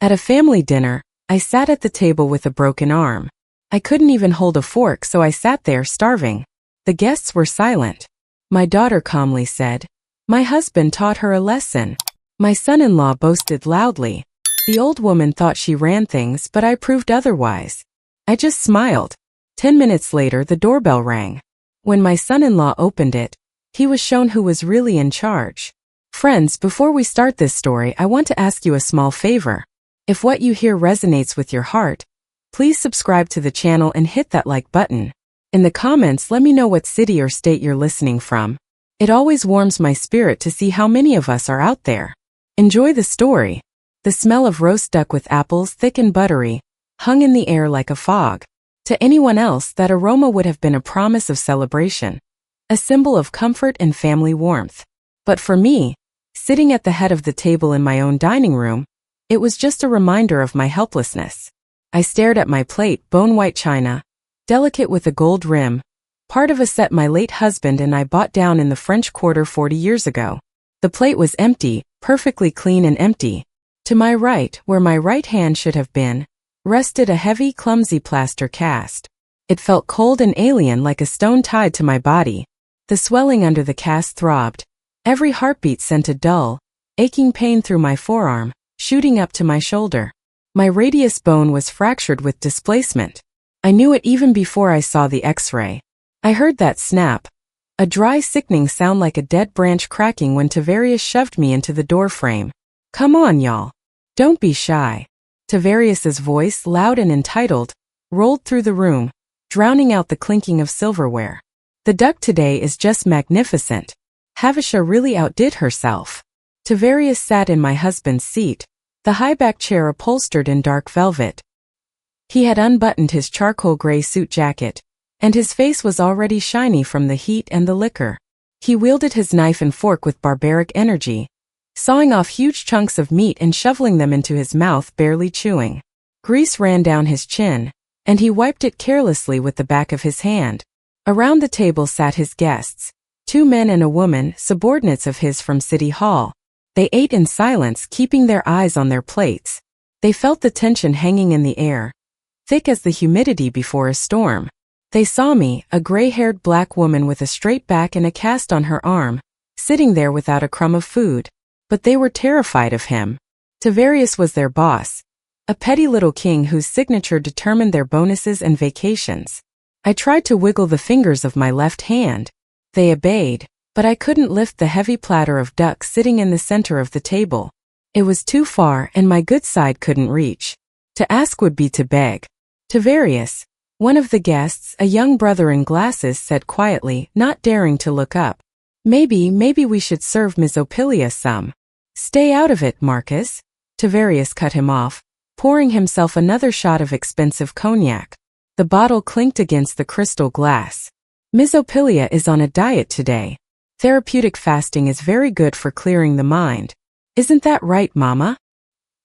At a family dinner, I sat at the table with a broken arm. I couldn't even hold a fork, so I sat there starving. The guests were silent. My daughter calmly said, "My husband taught her a lesson." My son-in-law boasted loudly. The old woman thought she ran things, but I proved otherwise. I just smiled. 10 minutes later, the doorbell rang. When my son-in-law opened it, he was shown who was really in charge. Friends, before we start this story, I want to ask you a small favor. If what you hear resonates with your heart, please subscribe to the channel and hit that like button. In the comments, let me know what city or state you're listening from. It always warms my spirit to see how many of us are out there. Enjoy the story. The smell of roast duck with apples, thick and buttery, hung in the air like a fog. To anyone else, that aroma would have been a promise of celebration, a symbol of comfort and family warmth. But for me, sitting at the head of the table in my own dining room, it was just a reminder of my helplessness. I stared at my plate, bone-white china, delicate with a gold rim, part of a set my late husband and I bought down in the French Quarter 40 years ago. The plate was empty, perfectly clean and empty. To my right, where my right hand should have been, rested a heavy, clumsy plaster cast. It felt cold and alien, like a stone tied to my body. The swelling under the cast throbbed. Every heartbeat sent a dull, aching pain through my forearm, shooting up to my shoulder. My radius bone was fractured with displacement. I knew it even before I saw the X-ray. I heard that snap, a dry, sickening sound like a dead branch cracking when Tavarius shoved me into the doorframe. "Come on, y'all. Don't be shy." Tavarius's voice, loud and entitled, rolled through the room, drowning out the clinking of silverware. "The duck today is just magnificent. Havisha really outdid herself." Tavarius sat in my husband's seat, the high-back chair upholstered in dark velvet. He had unbuttoned his charcoal gray suit jacket, and his face was already shiny from the heat and the liquor. He wielded his knife and fork with barbaric energy, sawing off huge chunks of meat and shoveling them into his mouth, barely chewing. Grease ran down his chin, and he wiped it carelessly with the back of his hand. Around the table sat his guests, 2 men and a woman, subordinates of his from City Hall. They ate in silence, keeping their eyes on their plates. They felt the tension hanging in the air, thick as the humidity before a storm. They saw me, a gray-haired black woman with a straight back and a cast on her arm, sitting there without a crumb of food. But they were terrified of him. Tavarius was their boss, a petty little king whose signature determined their bonuses and vacations. I tried to wiggle the fingers of my left hand. They obeyed, but I couldn't lift the heavy platter of duck sitting in the center of the table. It was too far, and my good side couldn't reach. To ask would be to beg. Tavarius, one of the guests, a young brother in glasses, said quietly, not daring to look up, Maybe we should serve Ms. Opilia some." "Stay out of it, Marcus." Tavarius cut him off, pouring himself another shot of expensive cognac. The bottle clinked against the crystal glass. "Ms. Opilia is on a diet today. Therapeutic fasting is very good for clearing the mind. Isn't that right, Mama?"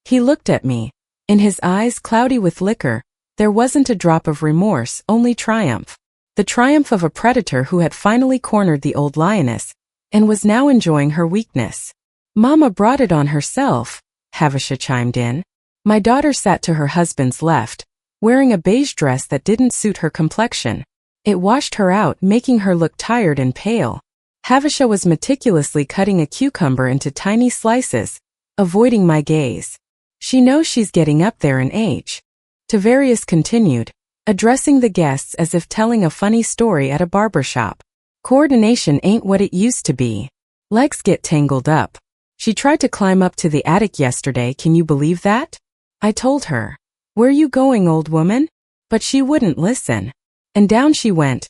He looked at me. In his eyes, cloudy with liquor, there wasn't a drop of remorse, only triumph. The triumph of a predator who had finally cornered the old lioness, and was now enjoying her weakness. "Mama brought it on herself," Havisha chimed in. My daughter sat to her husband's left, wearing a beige dress that didn't suit her complexion. It washed her out, making her look tired and pale. Havisha was meticulously cutting a cucumber into tiny slices, avoiding my gaze. "She knows she's getting up there in age." Tavarius continued, addressing the guests as if telling a funny story at a barber shop. "Coordination ain't what it used to be. Legs get tangled up. She tried to climb up to the attic yesterday, can you believe that?" I told her, "Where you going, old woman?" But she wouldn't listen. And down she went.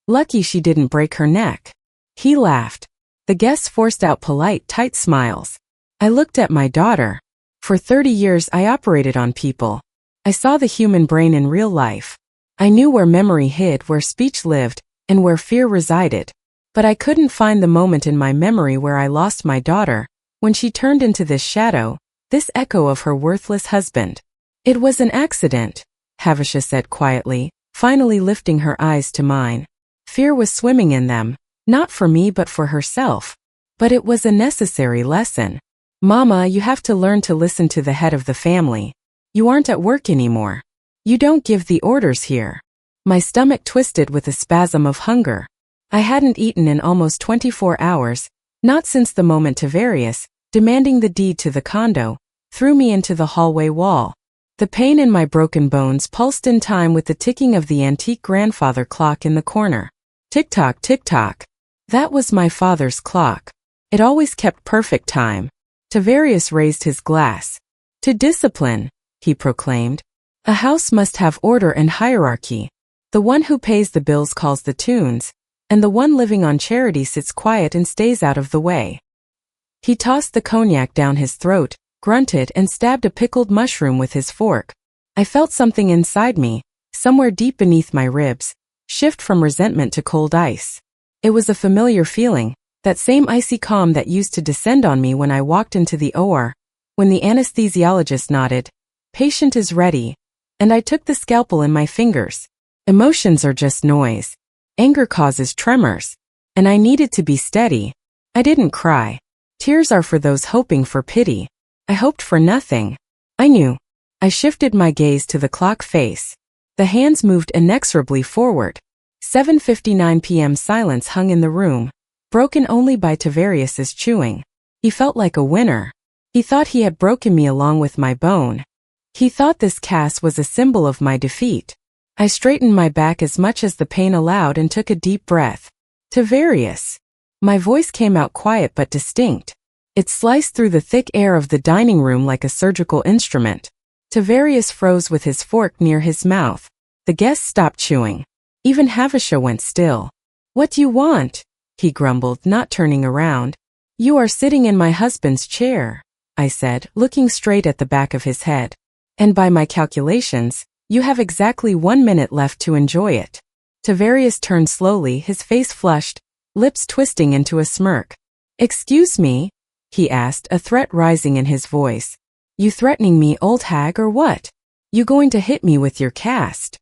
Lucky she didn't break her neck. He laughed. The guests forced out polite, tight smiles. I looked at my daughter. For 30 years I operated on people. I saw the human brain in real life. I knew where memory hid, where speech lived, and where fear resided. But I couldn't find the moment in my memory where I lost my daughter, when she turned into this shadow, this echo of her worthless husband. "It was an accident," Havisha said quietly, finally lifting her eyes to mine. Fear was swimming in them, not for me but for herself. But it was a necessary lesson. Mama, you have to learn to listen to the head of the family. You aren't at work anymore. You don't give the orders here. My stomach twisted with a spasm of hunger. I hadn't eaten in almost 24 hours, not since the moment Tavarius, demanding the deed to the condo, threw me into the hallway wall. The pain in my broken bones pulsed in time with the ticking of the antique grandfather clock in the corner. Tick-tock, tick-tock. That was my father's clock. It always kept perfect time. Tavarius raised his glass. To discipline, he proclaimed. A house must have order and hierarchy. The one who pays the bills calls the tunes, and the one living on charity sits quiet and stays out of the way. He tossed the cognac down his throat, grunted and stabbed a pickled mushroom with his fork. I felt something inside me, somewhere deep beneath my ribs, shift from resentment to cold ice. It was a familiar feeling, that same icy calm that used to descend on me when I walked into the OR, when the anesthesiologist nodded, "Patient is ready," and I took the scalpel in my fingers. Emotions are just noise. Anger causes tremors, and I needed to be steady. I didn't cry. Tears are for those hoping for pity. I hoped for nothing. I knew. I shifted my gaze to the clock face. The hands moved inexorably forward. 7:59 p.m. Silence hung in the room, broken only by Tavarius's chewing. He felt like a winner. He thought he had broken me along with my bone. He thought this cast was a symbol of my defeat. I straightened my back as much as the pain allowed and took a deep breath. Tavarius. My voice came out quiet but distinct. It sliced through the thick air of the dining room like a surgical instrument. Tavarius froze with his fork near his mouth. The guests stopped chewing. Even Havasha went still. "What do you want?" he grumbled, not turning around. "You are sitting in my husband's chair," I said, looking straight at the back of his head. "And by my calculations, you have exactly 1 minute left to enjoy it." Tavarius turned slowly, his face flushed, lips twisting into a smirk. "Excuse me?" he asked, a threat rising in his voice. "You threatening me, old hag, or what? You going to hit me with your cast?"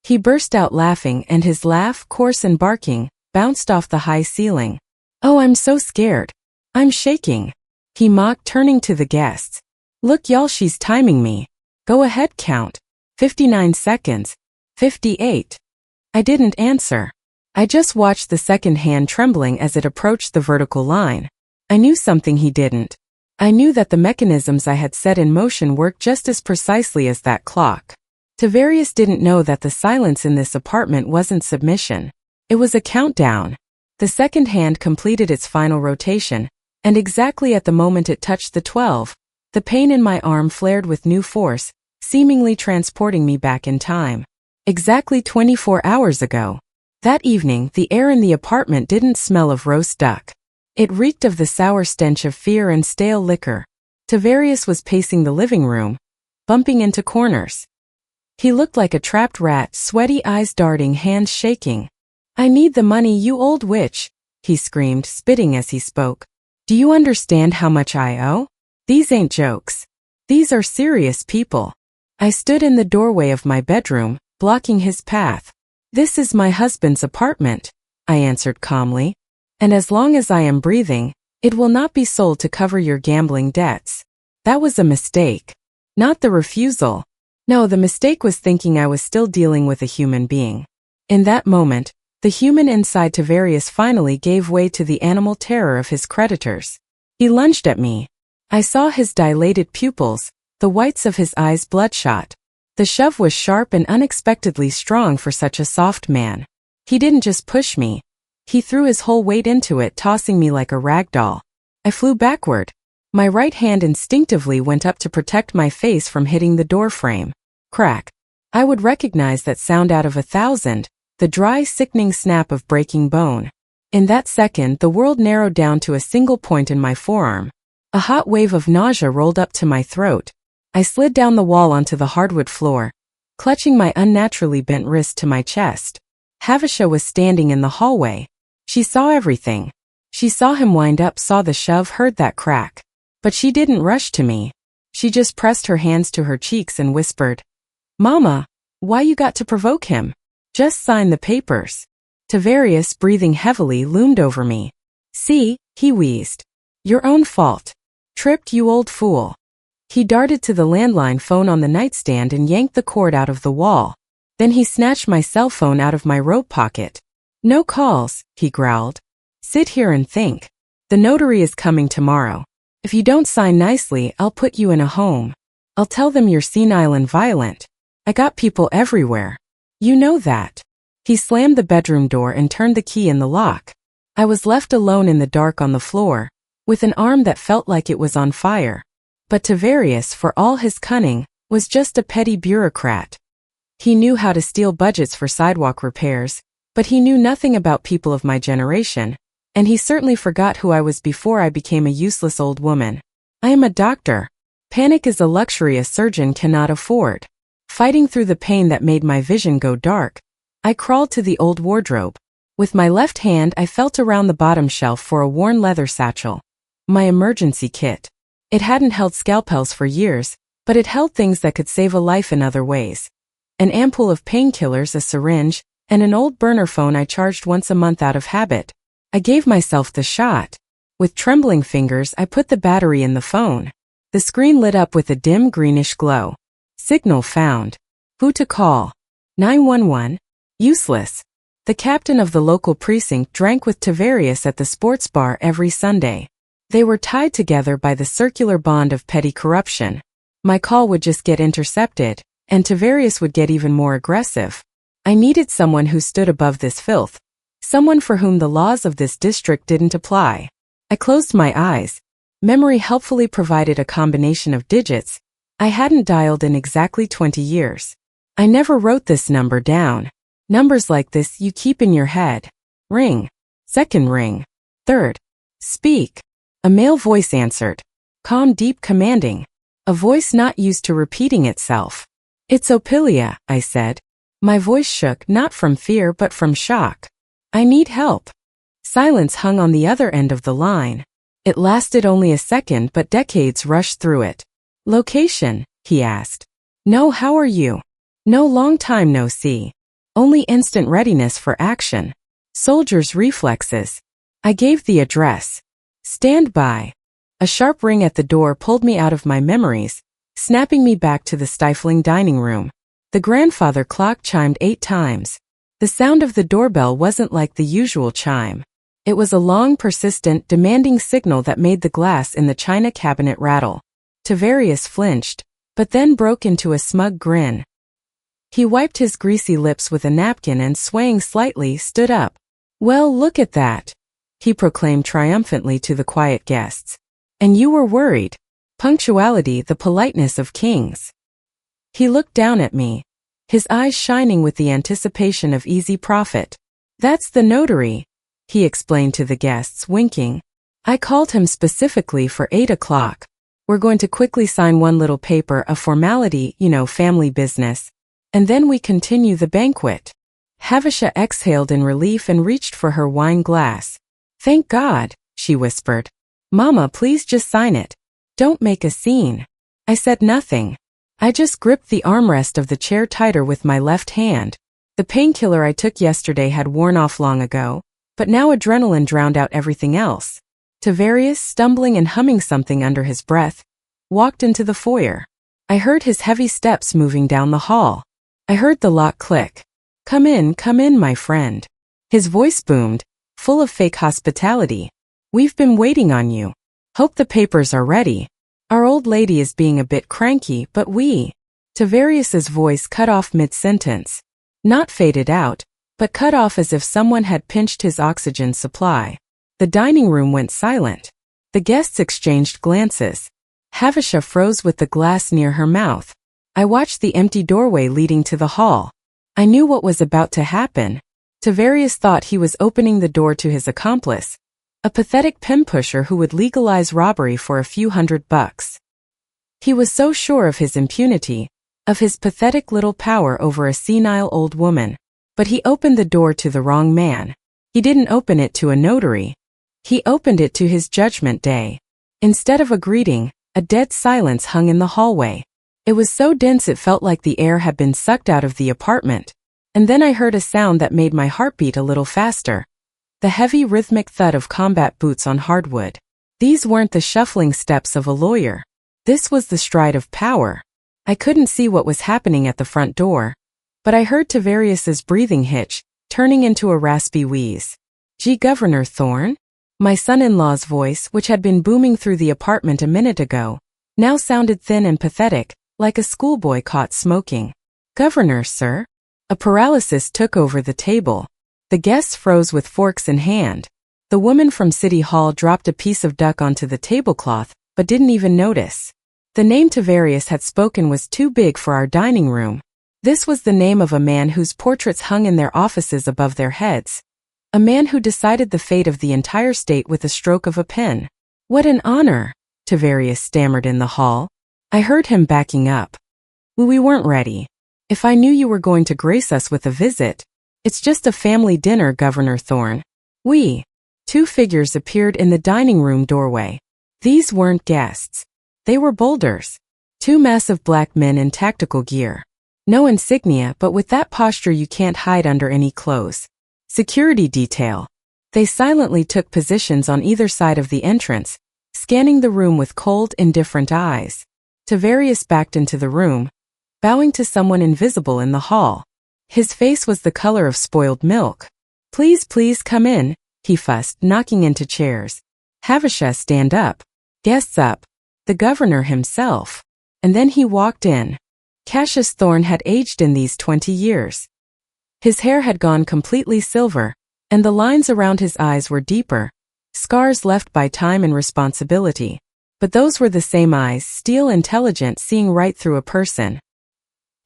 He burst out laughing, and his laugh, coarse and barking, bounced off the high ceiling. "Oh, I'm so scared. I'm shaking," he mocked, turning to the guests. "Look, y'all, she's timing me. Go ahead, count. 59 seconds. 58. I didn't answer. I just watched the second hand trembling as it approached the vertical line. I knew something he didn't. I knew that the mechanisms I had set in motion worked just as precisely as that clock. Tavarius didn't know that the silence in this apartment wasn't submission. It was a countdown. The second hand completed its final rotation, and exactly at the moment it touched the 12, the pain in my arm flared with new force, seemingly transporting me back in time. Exactly 24 hours ago. That evening, the air in the apartment didn't smell of roast duck. It reeked of the sour stench of fear and stale liquor. Tavarius was pacing the living room, bumping into corners. He looked like a trapped rat, sweaty eyes darting, hands shaking. "I need the money, you old witch," he screamed, spitting as he spoke. "Do you understand how much I owe? These ain't jokes. These are serious people." I stood in the doorway of my bedroom, blocking his path. "This is my husband's apartment," I answered calmly. "And as long as I am breathing, it will not be sold to cover your gambling debts." That was a mistake. Not the refusal. No, the mistake was thinking I was still dealing with a human being. In that moment, the human inside Tavarius finally gave way to the animal terror of his creditors. He lunged at me. I saw his dilated pupils, the whites of his eyes bloodshot. The shove was sharp and unexpectedly strong for such a soft man. He didn't just push me. He threw his whole weight into it, tossing me like a rag doll. I flew backward. My right hand instinctively went up to protect my face from hitting the door frame. Crack. I would recognize that sound out of 1,000, the dry, sickening snap of breaking bone. In that second, the world narrowed down to a single point in my forearm. A hot wave of nausea rolled up to my throat. I slid down the wall onto the hardwood floor, clutching my unnaturally bent wrist to my chest. Havasha was standing in the hallway. She saw everything. She saw him wind up, saw the shove, heard that crack. But she didn't rush to me. She just pressed her hands to her cheeks and whispered, "Mama, why you got to provoke him? Just sign the papers." Tavarius, breathing heavily, loomed over me. "See," he wheezed. "Your own fault. Tripped, you old fool. He darted to the landline phone on the nightstand and yanked the cord out of the wall. Then he snatched my cell phone out of my robe pocket. No calls, he growled. Sit here and think. The notary is coming tomorrow. If you don't sign nicely, I'll put you in a home. I'll tell them you're senile and violent. I got people everywhere. You know that. He slammed the bedroom door and turned the key in the lock. I was left alone in the dark on the floor, with an arm that felt like it was on fire. But Tavarius, for all his cunning, was just a petty bureaucrat. He knew how to steal budgets for sidewalk repairs, but he knew nothing about people of my generation, and he certainly forgot who I was before I became a useless old woman. I am a doctor. Panic is a luxury a surgeon cannot afford. Fighting through the pain that made my vision go dark, I crawled to the old wardrobe. With my left hand, I felt around the bottom shelf for a worn leather satchel. My emergency kit. It hadn't held scalpels for years, but it held things that could save a life in other ways. An ampoule of painkillers, a syringe, and an old burner phone I charged once a month out of habit. I gave myself the shot. With trembling fingers, I put the battery in the phone. The screen lit up with a dim greenish glow. Signal found. Who to call? 911? Useless. The captain of the local precinct drank with Tavarius at the sports bar every Sunday. They were tied together by the circular bond of petty corruption. My call would just get intercepted, and Tavarius would get even more aggressive. I needed someone who stood above this filth. Someone for whom the laws of this district didn't apply. I closed my eyes. Memory helpfully provided a combination of digits I hadn't dialed in exactly 20 years. I never wrote this number down. Numbers like this you keep in your head. Ring. Second ring. Third. Speak. A male voice answered. Calm, deep, commanding. A voice not used to repeating itself. It's Opilia, I said. My voice shook, not from fear but from shock. I need help. Silence hung on the other end of the line. It lasted only a second, but decades rushed through it. Location, he asked. No, how are you? No, long time no see. Only instant readiness for action. Soldier's reflexes. I gave the address. Stand by. A sharp ring at the door pulled me out of my memories, snapping me back to the stifling dining room. The grandfather clock chimed 8 times. The sound of the doorbell wasn't like the usual chime. It was a long, persistent, demanding signal that made the glass in the china cabinet rattle. Tavarius flinched, but then broke into a smug grin. He wiped his greasy lips with a napkin and, swaying slightly, stood up. Well, look at that, he proclaimed triumphantly to the quiet guests. And you were worried. Punctuality, the politeness of kings. He looked down at me, his eyes shining with the anticipation of easy profit. That's the notary, he explained to the guests, winking. I called him specifically for 8 o'clock. We're going to quickly sign one little paper, a formality, family business. And then we continue the banquet. Havisha exhaled in relief and reached for her wine glass. Thank God, she whispered. Mama, please just sign it. Don't make a scene. I said nothing. I just gripped the armrest of the chair tighter with my left hand. The painkiller I took yesterday had worn off long ago, but now adrenaline drowned out everything else. Tavarius, stumbling and humming something under his breath, walked into the foyer. I heard his heavy steps moving down the hall. I heard the lock click. Come in, my friend. His voice boomed, full of fake hospitality. We've been waiting on you. Hope the papers are ready. Our old lady is being a bit cranky, but Tavarius's voice cut off mid-sentence. Not faded out, but cut off as if someone had pinched his oxygen supply. The dining room went silent. The guests exchanged glances. Havisha froze with the glass near her mouth. I watched the empty doorway leading to the hall. I knew what was about to happen. Tavarius thought he was opening the door to his accomplice, a pathetic pen pusher who would legalize robbery for a few $100. He was so sure of his impunity, of his pathetic little power over a senile old woman. But he opened the door to the wrong man. He didn't open it to a notary. He opened it to his judgment day. Instead of a greeting, a dead silence hung in the hallway. It was so dense it felt like the air had been sucked out of the apartment. And then I heard a sound that made my heart beat a little faster. The heavy rhythmic thud of combat boots on hardwood. These weren't the shuffling steps of a lawyer. This was the stride of power. I couldn't see what was happening at the front door, but I heard Tavarius's breathing hitch, turning into a raspy wheeze. "Gee, Governor Thorne?" My son-in-law's voice, which had been booming through the apartment a minute ago, now sounded thin and pathetic, like a schoolboy caught smoking. "Governor, sir?" A paralysis took over the table. The guests froze with forks in hand. The woman from City Hall dropped a piece of duck onto the tablecloth, but didn't even notice. The name Tavarius had spoken was too big for our dining room. This was the name of a man whose portraits hung in their offices above their heads. A man who decided the fate of the entire state with a stroke of a pen. "What an honor," Tavarius stammered in the hall. I heard him backing up. "We weren't ready. If I knew you were going to grace us with a visit." "It's just a family dinner, Governor Thorne." "We." Two figures appeared in the dining room doorway. These weren't guests. They were boulders. Two massive black men in tactical gear. No insignia, but with that posture you can't hide under any clothes. Security detail. They silently took positions on either side of the entrance, scanning the room with cold, indifferent eyes. Tavarius backed into the room, bowing to someone invisible in the hall. His face was the color of spoiled milk. "Please, please come in," he fussed, knocking into chairs. "Havishah, stand up. Guests up." The governor himself. And then he walked in. Cassius Thorne had aged in these 20 years. His hair had gone completely silver, and the lines around his eyes were deeper, scars left by time and responsibility. But those were the same eyes, steel intelligent, seeing right through a person.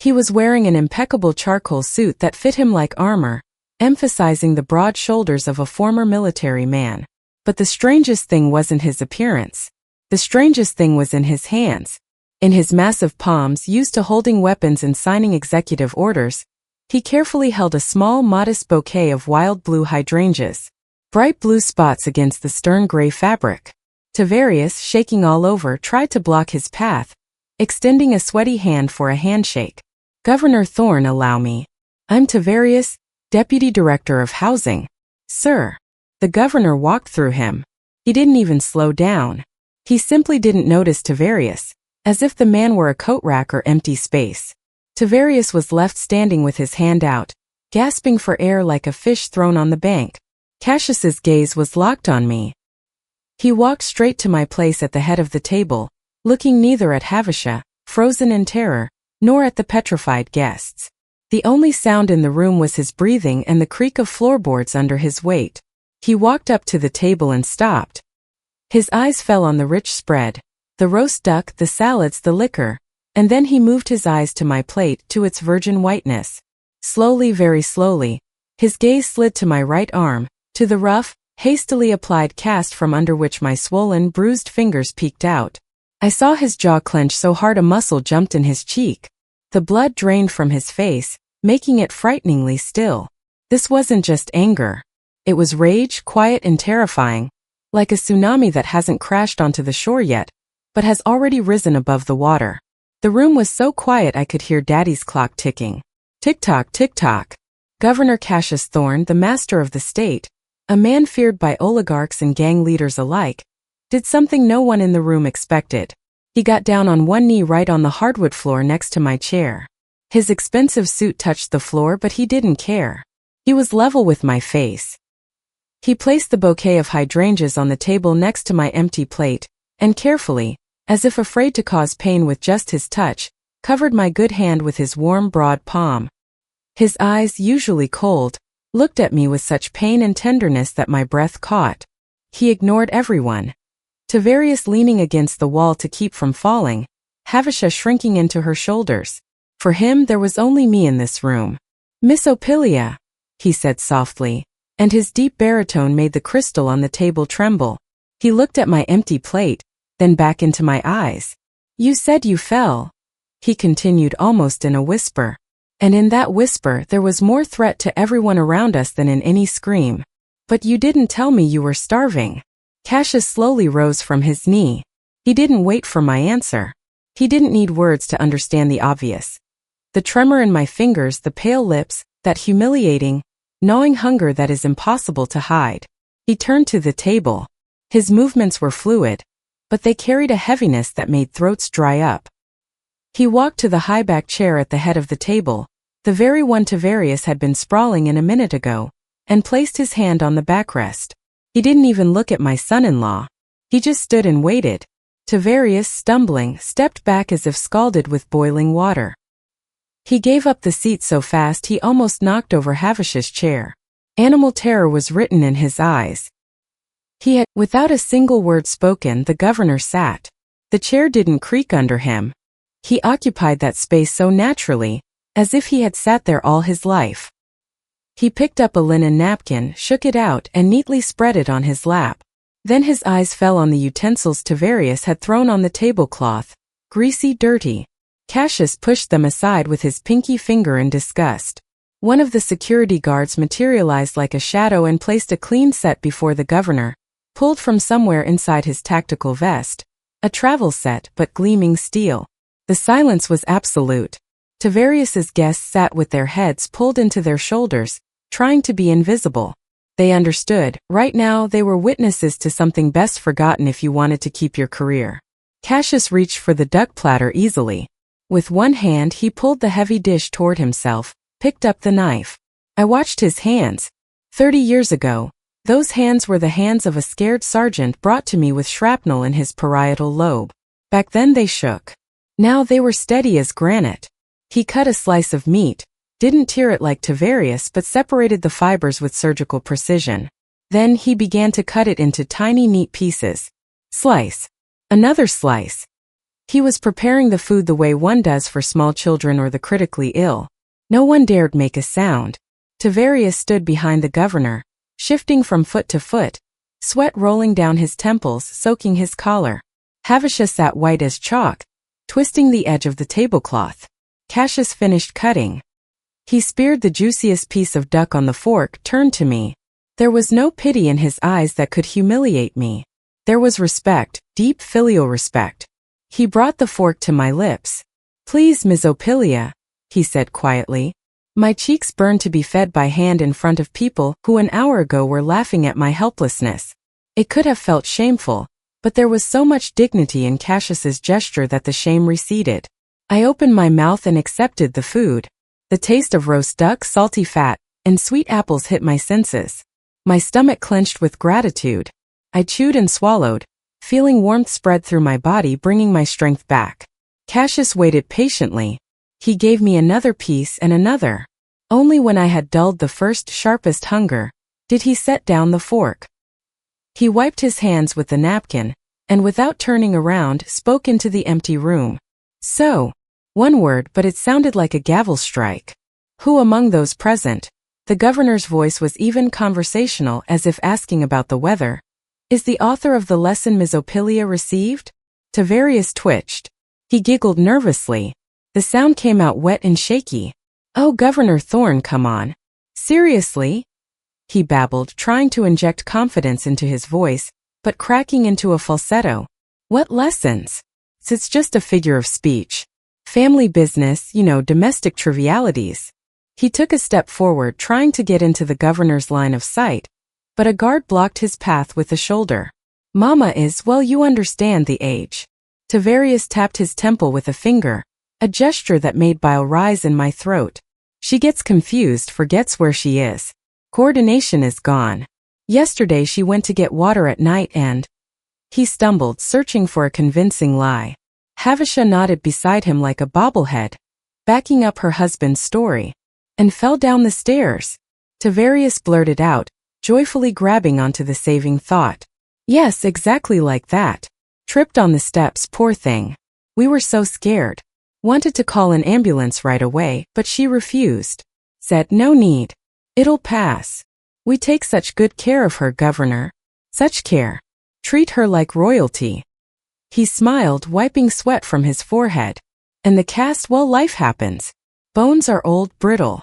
He was wearing an impeccable charcoal suit that fit him like armor, emphasizing the broad shoulders of a former military man. But the strangest thing wasn't his appearance. The strangest thing was in his hands. In his massive palms, used to holding weapons and signing executive orders, he carefully held a small, modest bouquet of wild blue hydrangeas, bright blue spots against the stern gray fabric. Tavarius, shaking all over, tried to block his path, extending a sweaty hand for a handshake. "Governor Thorne, allow me. I'm Tavarius, Deputy Director of Housing." "Sir." The governor walked through him. He didn't even slow down. He simply didn't notice Tavarius, as if the man were a coat rack or empty space. Tavarius was left standing with his hand out, gasping for air like a fish thrown on the bank. Cassius's gaze was locked on me. He walked straight to my place at the head of the table, looking neither at Havishah, frozen in terror, nor at the petrified guests. The only sound in the room was his breathing and the creak of floorboards under his weight. He walked up to the table and stopped. His eyes fell on the rich spread, the roast duck, the salads, the liquor, and then he moved his eyes to my plate, to its virgin whiteness. Slowly, very slowly, his gaze slid to my right arm, to the rough, hastily applied cast from under which my swollen, bruised fingers peeked out. I saw his jaw clench so hard a muscle jumped in his cheek. The blood drained from his face, making it frighteningly still. This wasn't just anger. It was rage, quiet and terrifying, like a tsunami that hasn't crashed onto the shore yet, but has already risen above the water. The room was so quiet I could hear Daddy's clock ticking. Tick-tock, tick-tock. Governor Cassius Thorne, the master of the state, a man feared by oligarchs and gang leaders alike, did something no one in the room expected. He got down on one knee right on the hardwood floor next to my chair. His expensive suit touched the floor, but he didn't care. He was level with my face. He placed the bouquet of hydrangeas on the table next to my empty plate, and carefully, as if afraid to cause pain with just his touch, covered my good hand with his warm, broad palm. His eyes, usually cold, looked at me with such pain and tenderness that my breath caught. He ignored everyone. Tavarius leaning against the wall to keep from falling, Havishah shrinking into her shoulders. For him, there was only me in this room. "Miss Ophelia," he said softly, and his deep baritone made the crystal on the table tremble. He looked at my empty plate, then back into my eyes. "You said you fell," he continued almost in a whisper. And in that whisper there was more threat to everyone around us than in any scream. "But you didn't tell me you were starving." Cassius slowly rose from his knee. He didn't wait for my answer. He didn't need words to understand the obvious. The tremor in my fingers, the pale lips, that humiliating, gnawing hunger that is impossible to hide. He turned to the table. His movements were fluid, but they carried a heaviness that made throats dry up. He walked to the high-back chair at the head of the table, the very one Tavarius had been sprawling in a minute ago, and placed his hand on the backrest. He didn't even look at my son-in-law. He just stood and waited. Tavarius, stumbling, stepped back as if scalded with boiling water. He gave up the seat so fast he almost knocked over Havish's chair. Animal terror was written in his eyes. Without a single word spoken, the governor sat. The chair didn't creak under him. He occupied that space so naturally, as if he had sat there all his life. He picked up a linen napkin, shook it out, and neatly spread it on his lap. Then his eyes fell on the utensils Tavarius had thrown on the tablecloth, greasy, dirty. Cassius pushed them aside with his pinky finger in disgust. One of the security guards materialized like a shadow and placed a clean set before the governor, pulled from somewhere inside his tactical vest, a travel set but gleaming steel. The silence was absolute. Tavarius's guests sat with their heads pulled into their shoulders, trying to be invisible. They understood, right now they were witnesses to something best forgotten if you wanted to keep your career. Cassius reached for the duck platter easily. With one hand he pulled the heavy dish toward himself, picked up the knife. I watched his hands. 30 years ago, those hands were the hands of a scared sergeant brought to me with shrapnel in his parietal lobe. Back then they shook. Now they were steady as granite. He cut a slice of meat, didn't tear it like Tavarius but separated the fibers with surgical precision. Then he began to cut it into tiny neat pieces. Slice. Another slice. He was preparing the food the way one does for small children or the critically ill. No one dared make a sound. Tavarius stood behind the governor, shifting from foot to foot, sweat rolling down his temples, soaking his collar. Havisha sat white as chalk, twisting the edge of the tablecloth. Cassius finished cutting. He speared the juiciest piece of duck on the fork, turned to me. There was no pity in his eyes that could humiliate me. There was respect, deep filial respect. He brought the fork to my lips. "Please, Ms. Opilia," he said quietly. My cheeks burned to be fed by hand in front of people who an hour ago were laughing at my helplessness. It could have felt shameful, but there was so much dignity in Cassius's gesture that the shame receded. I opened my mouth and accepted the food. The taste of roast duck, salty fat, and sweet apples hit my senses. My stomach clenched with gratitude. I chewed and swallowed, feeling warmth spread through my body, bringing my strength back. Cassius waited patiently. He gave me another piece and another. Only when I had dulled the first sharpest hunger did he set down the fork. He wiped his hands with the napkin, and without turning around, spoke into the empty room. "So," one word, but it sounded like a gavel strike. "Who among those present?" The governor's voice was even conversational, as if asking about the weather. "Is the author of the lesson Ms. Opilia received?" Tavarius twitched. He giggled nervously. The sound came out wet and shaky. "Oh, Governor Thorne, come on. Seriously?" He babbled, trying to inject confidence into his voice, but cracking into a falsetto. "What lessons? It's just a figure of speech. Family business, domestic trivialities." He took a step forward, trying to get into the governor's line of sight, but a guard blocked his path with a shoulder. "Mama is, well, you understand the age." Tavarius tapped his temple with a finger, a gesture that made bile rise in my throat. "She gets confused, forgets where she is. Coordination is gone. Yesterday she went to get water at night and—" He stumbled, searching for a convincing lie. Havisha nodded beside him like a bobblehead, backing up her husband's story, and fell down the stairs. Tavarius blurted out, joyfully grabbing onto the saving thought. "Yes, exactly like that. Tripped on the steps, poor thing. We were so scared. Wanted to call an ambulance right away, but she refused. Said no need. It'll pass. We take such good care of her, Governor. Such care. Treat her like royalty." He smiled, wiping sweat from his forehead. "And the cast, well, life happens. Bones are old, brittle."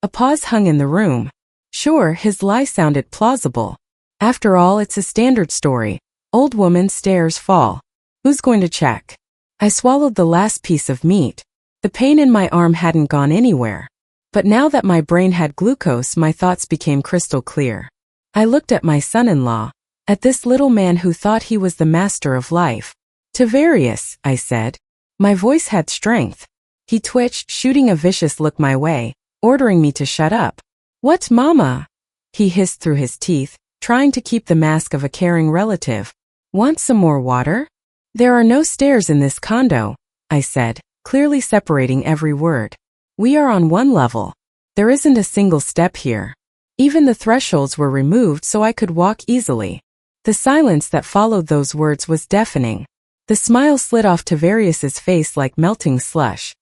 A pause hung in the room. Sure, his lie sounded plausible. After all, it's a standard story. Old woman stairs fall. Who's going to check? I swallowed the last piece of meat. The pain in my arm hadn't gone anywhere. But now that my brain had glucose, my thoughts became crystal clear. I looked at my son-in-law, at this little man who thought he was the master of life. Tavarius, I said. My voice had strength. He twitched, shooting a vicious look my way, ordering me to shut up. What, Mama? He hissed through his teeth, trying to keep the mask of a caring relative. Want some more water? There are no stairs in this condo, I said, clearly separating every word. We are on one level. There isn't a single step here. Even the thresholds were removed so I could walk easily. The silence that followed those words was deafening. The smile slid off Tavarius's face like melting slush.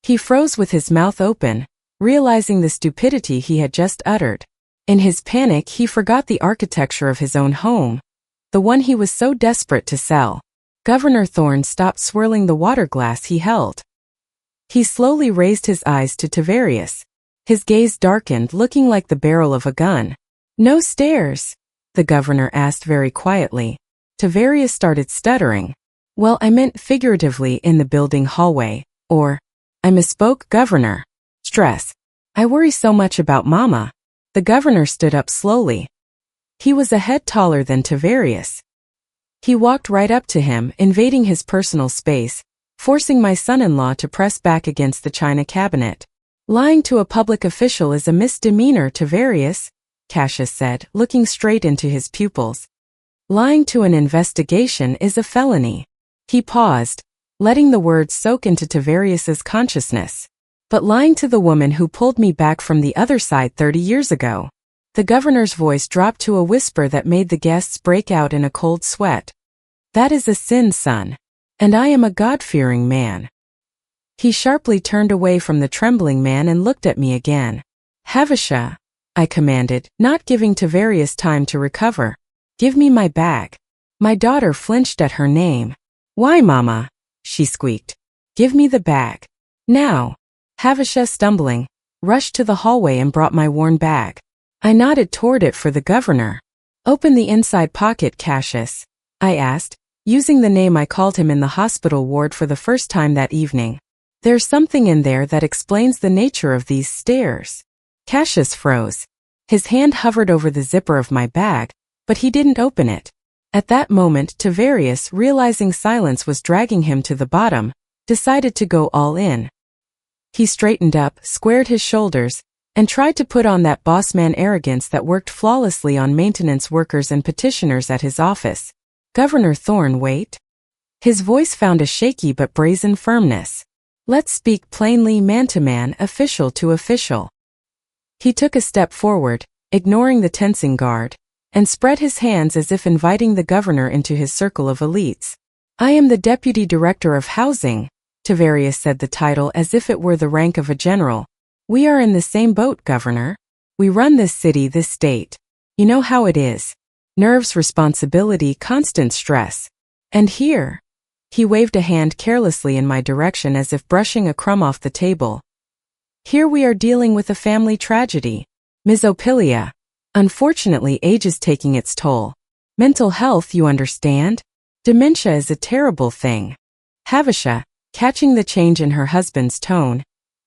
He froze with his mouth open, realizing the stupidity he had just uttered. In his panic, he forgot the architecture of his own home, the one he was so desperate to sell. Governor Thorne stopped swirling the water glass he held. He slowly raised his eyes to Tavarius. His gaze darkened, looking like the barrel of a gun. No stairs? The governor asked very quietly. Tavarius started stuttering. Well, I meant figuratively in the building hallway, or... I misspoke, Governor. Stress. I worry so much about Mama. The governor stood up slowly. He was a head taller than Tavarius. He walked right up to him, invading his personal space, forcing my son-in-law to press back against the china cabinet. Lying to a public official is a misdemeanor, Tavarius, Cassius said, looking straight into his pupils. Lying to an investigation is a felony. He paused, letting the words soak into Tavarius's consciousness. But lying to the woman who pulled me back from the other side 30 years ago. The governor's voice dropped to a whisper that made the guests break out in a cold sweat. That is a sin, son. And I am a God-fearing man. He sharply turned away from the trembling man and looked at me again. Havasha, I commanded, not giving Tavarius time to recover. Give me my bag. My daughter flinched at her name. Why, Mama? She squeaked. Give me the bag. Now. Havasha, stumbling, rushed to the hallway and brought my worn bag. I nodded toward it for the governor. Open the inside pocket, Cassius, I asked, using the name I called him in the hospital ward for the first time that evening. There's something in there that explains the nature of these stairs. Cassius froze. His hand hovered over the zipper of my bag, but he didn't open it. At that moment, Tavarius, realizing silence was dragging him to the bottom, decided to go all in. He straightened up, squared his shoulders, and tried to put on that boss-man arrogance that worked flawlessly on maintenance workers and petitioners at his office. Governor Thorne, wait. His voice found a shaky but brazen firmness. Let's speak plainly, man to man, official to official. He took a step forward, ignoring the tensing guard, and spread his hands as if inviting the governor into his circle of elites. I am the Deputy Director of Housing, Tavarius said the title as if it were the rank of a general. We are in the same boat, Governor. We run this city, this state. You know how it is. Nerves, responsibility, constant stress. And here. He waved a hand carelessly in my direction as if brushing a crumb off the table. Here we are dealing with a family tragedy. Mesopilia. Unfortunately, age is taking its toll. Mental health, you understand? Dementia is a terrible thing. Havasha, catching the change in her husband's tone,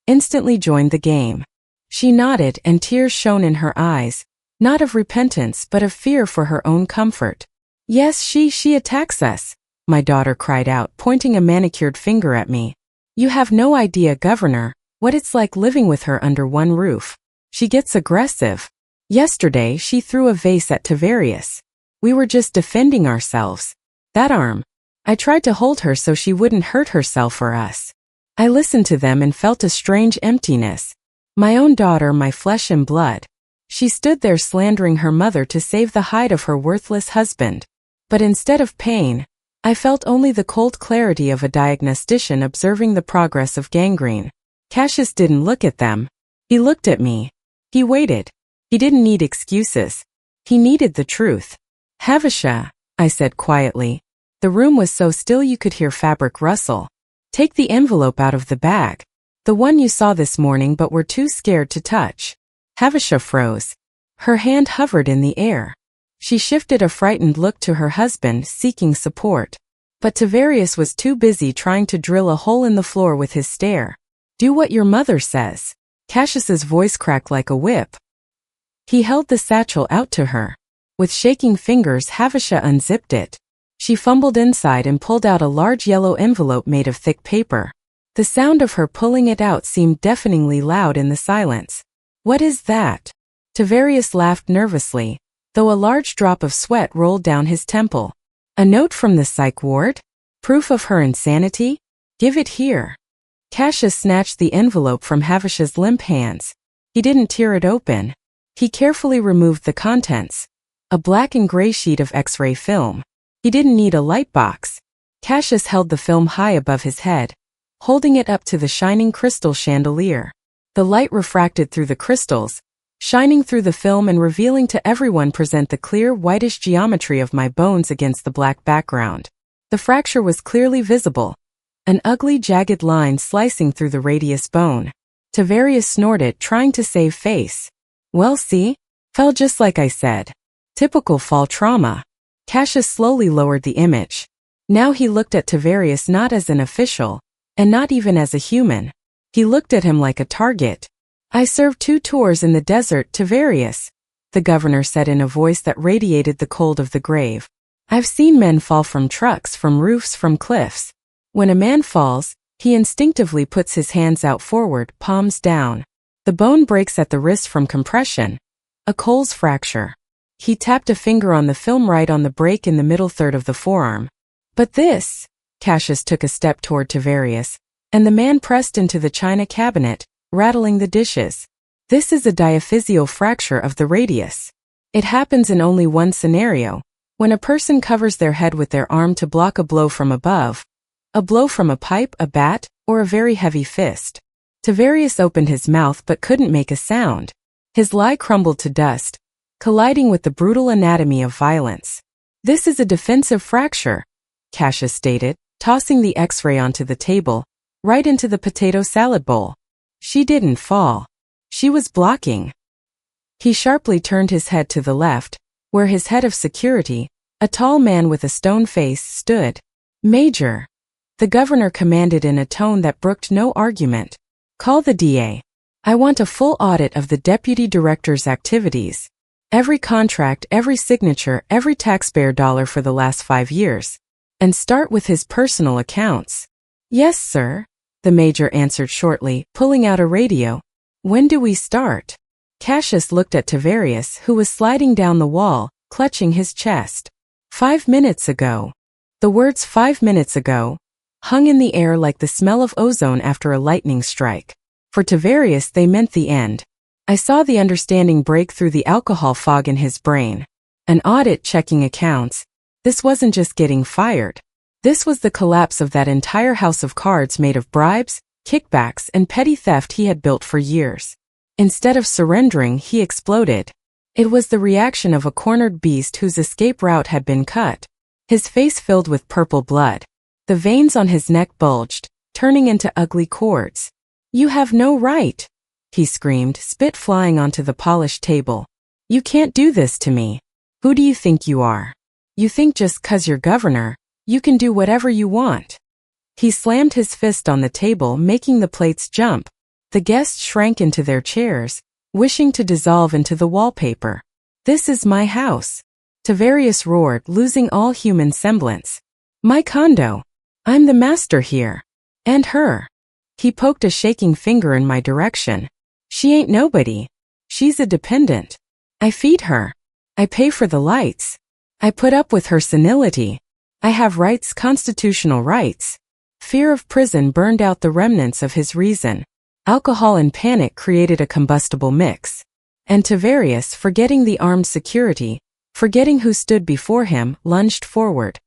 instantly joined the game. She nodded and tears shone in her eyes, not of repentance but of fear for her own comfort. Yes, she attacks us, my daughter cried out, pointing a manicured finger at me. You have no idea, Governor, what it's like living with her under one roof. She gets aggressive. Yesterday she threw a vase at Tavarius. We were just defending ourselves. That arm. I tried to hold her so she wouldn't hurt herself or us. I listened to them and felt a strange emptiness. My own daughter, my flesh and blood. She stood there slandering her mother to save the hide of her worthless husband. But instead of pain, I felt only the cold clarity of a diagnostician observing the progress of gangrene. Cassius didn't look at them. He looked at me. He waited. He didn't need excuses. He needed the truth. Havasha, I said quietly. The room was so still you could hear fabric rustle. Take the envelope out of the bag. The one you saw this morning but were too scared to touch. Havasha froze. Her hand hovered in the air. She shifted a frightened look to her husband, seeking support. But Tavarius was too busy trying to drill a hole in the floor with his stare. Do what your mother says. Cassius's voice cracked like a whip. He held the satchel out to her. With shaking fingers, Havisha unzipped it. She fumbled inside and pulled out a large yellow envelope made of thick paper. The sound of her pulling it out seemed deafeningly loud in the silence. "What is that?" Tavarius laughed nervously, though a large drop of sweat rolled down his temple. "A note from the psych ward? Proof of her insanity? Give it here." Cassius snatched the envelope from Havisha's limp hands. He didn't tear it open. He carefully removed the contents. A black and gray sheet of X-ray film. He didn't need a light box. Cassius held the film high above his head, holding it up to the shining crystal chandelier. The light refracted through the crystals, shining through the film and revealing to everyone present the clear whitish geometry of my bones against the black background. The fracture was clearly visible, an ugly jagged line slicing through the radius bone. Tavarius snorted, trying to save face. "Well, see? Fell just like I said. Typical fall trauma." Cassius slowly lowered the image. Now he looked at Tavarius not as an official, and not even as a human. He looked at him like a target. "I served 2 tours in the desert, Tavarius," the governor said in a voice that radiated the cold of the grave. "I've seen men fall from trucks, from roofs, from cliffs. When a man falls, he instinctively puts his hands out forward, palms down. The bone breaks at the wrist from compression. A Cole's fracture." He tapped a finger on the film right on the break in the middle third of the forearm. "But this..." Cassius took a step toward Tavarius, and the man pressed into the china cabinet, rattling the dishes. "This is a diaphyseal fracture of the radius. It happens in only one scenario, when a person covers their head with their arm to block a blow from above, a blow from a pipe, a bat, or a very heavy fist." Tavarius opened his mouth but couldn't make a sound. His lie crumbled to dust, colliding with the brutal anatomy of violence. "This is a defensive fracture," Cassius stated, tossing the X-ray onto the table, right into the potato salad bowl. "She didn't fall. She was blocking." He sharply turned his head to the left, where his head of security, a tall man with a stone face, stood. "Major," the governor commanded in a tone that brooked no argument, "call the DA. I want a full audit of the deputy director's activities. Every contract, every signature, every taxpayer dollar for the last 5 years. And start with his personal accounts." "Yes, sir," the major answered shortly, pulling out a radio. "When do we start?" Cassius looked at Tavarius, who was sliding down the wall, clutching his chest. 5 minutes ago." The words 5 minutes ago hung in the air like the smell of ozone after a lightning strike. For Tavarius, they meant the end. I saw the understanding break through the alcohol fog in his brain. An audit, checking accounts. This wasn't just getting fired. This was the collapse of that entire house of cards made of bribes, kickbacks, and petty theft he had built for years. Instead of surrendering, he exploded. It was the reaction of a cornered beast whose escape route had been cut. His face filled with purple blood. The veins on his neck bulged, turning into ugly cords. "You have no right," he screamed, spit flying onto the polished table. "You can't do this to me. Who do you think you are? You think just 'cause you're governor, you can do whatever you want." He slammed his fist on the table, making the plates jump. The guests shrank into their chairs, wishing to dissolve into the wallpaper. "This is my house," Tavarius roared, losing all human semblance. "My condo. I'm the master here. And her." He poked a shaking finger in my direction. "She ain't nobody. She's a dependent. I feed her. I pay for the lights. I put up with her senility. I have rights, constitutional rights." Fear of prison burned out the remnants of his reason. Alcohol and panic created a combustible mix. And Tavarius, forgetting the armed security, forgetting who stood before him, lunged forward.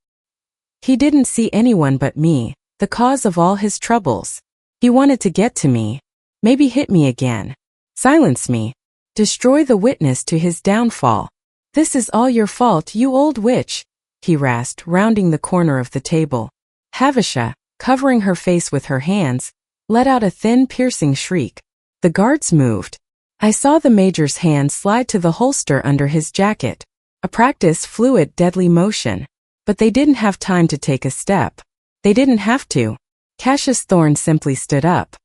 He didn't see anyone but me, the cause of all his troubles. He wanted to get to me. Maybe hit me again. Silence me. Destroy the witness to his downfall. "This is all your fault, you old witch," he rasped, rounding the corner of the table. Havisha, covering her face with her hands, let out a thin, piercing shriek. The guards moved. I saw the major's hand slide to the holster under his jacket. A practice, fluid, deadly motion. But they didn't have time to take a step. They didn't have to. Cassius Thorne simply stood up.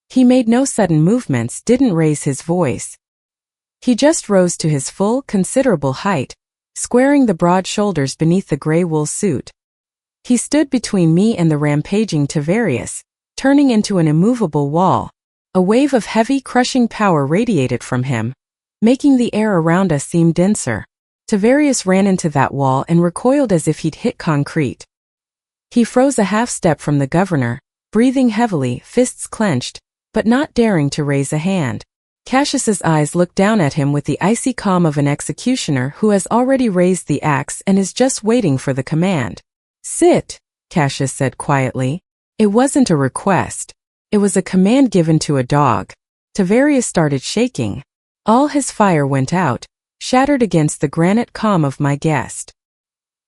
He made no sudden movements, didn't raise his voice. He just rose to his full, considerable height, squaring the broad shoulders beneath the gray wool suit. He stood between me and the rampaging Tavarius, turning into an immovable wall. A wave of heavy, crushing power radiated from him, making the air around us seem denser. Tavarius ran into that wall and recoiled as if he'd hit concrete. He froze a half-step from the governor, breathing heavily, fists clenched, but not daring to raise a hand. Cassius's eyes looked down at him with the icy calm of an executioner who has already raised the axe and is just waiting for the command. "Sit," Cassius said quietly. It wasn't a request. It was a command given to a dog. Tavarius started shaking. All his fire went out, shattered against the granite calm of my guest.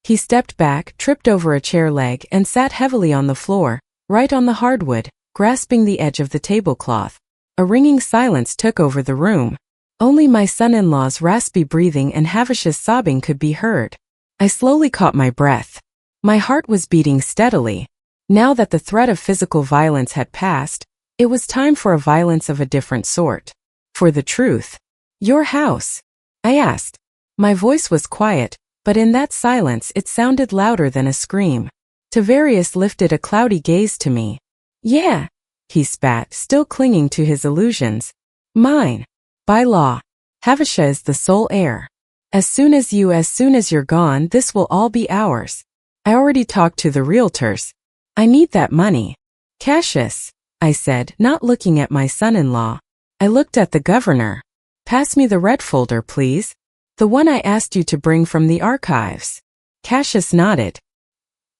He stepped back, tripped over a chair leg, and sat heavily on the floor, right on the hardwood, grasping the edge of the tablecloth. A ringing silence took over the room. Only my son-in-law's raspy breathing and Havish's sobbing could be heard. I slowly caught my breath. My heart was beating steadily. Now that the threat of physical violence had passed, it was time for a violence of a different sort. For the truth. "Your house?" I asked. My voice was quiet, but in that silence it sounded louder than a scream. Tavarius lifted a cloudy gaze to me. "Yeah," he spat, still clinging to his illusions. "Mine. By law. Havisha is the sole heir. As soon as you're gone, this will all be ours. I already talked to the realtors. I need that money." "Cassius," I said, not looking at my son-in-law. I looked at the governor. "Pass me the red folder, please. The one I asked you to bring from the archives." Cassius nodded.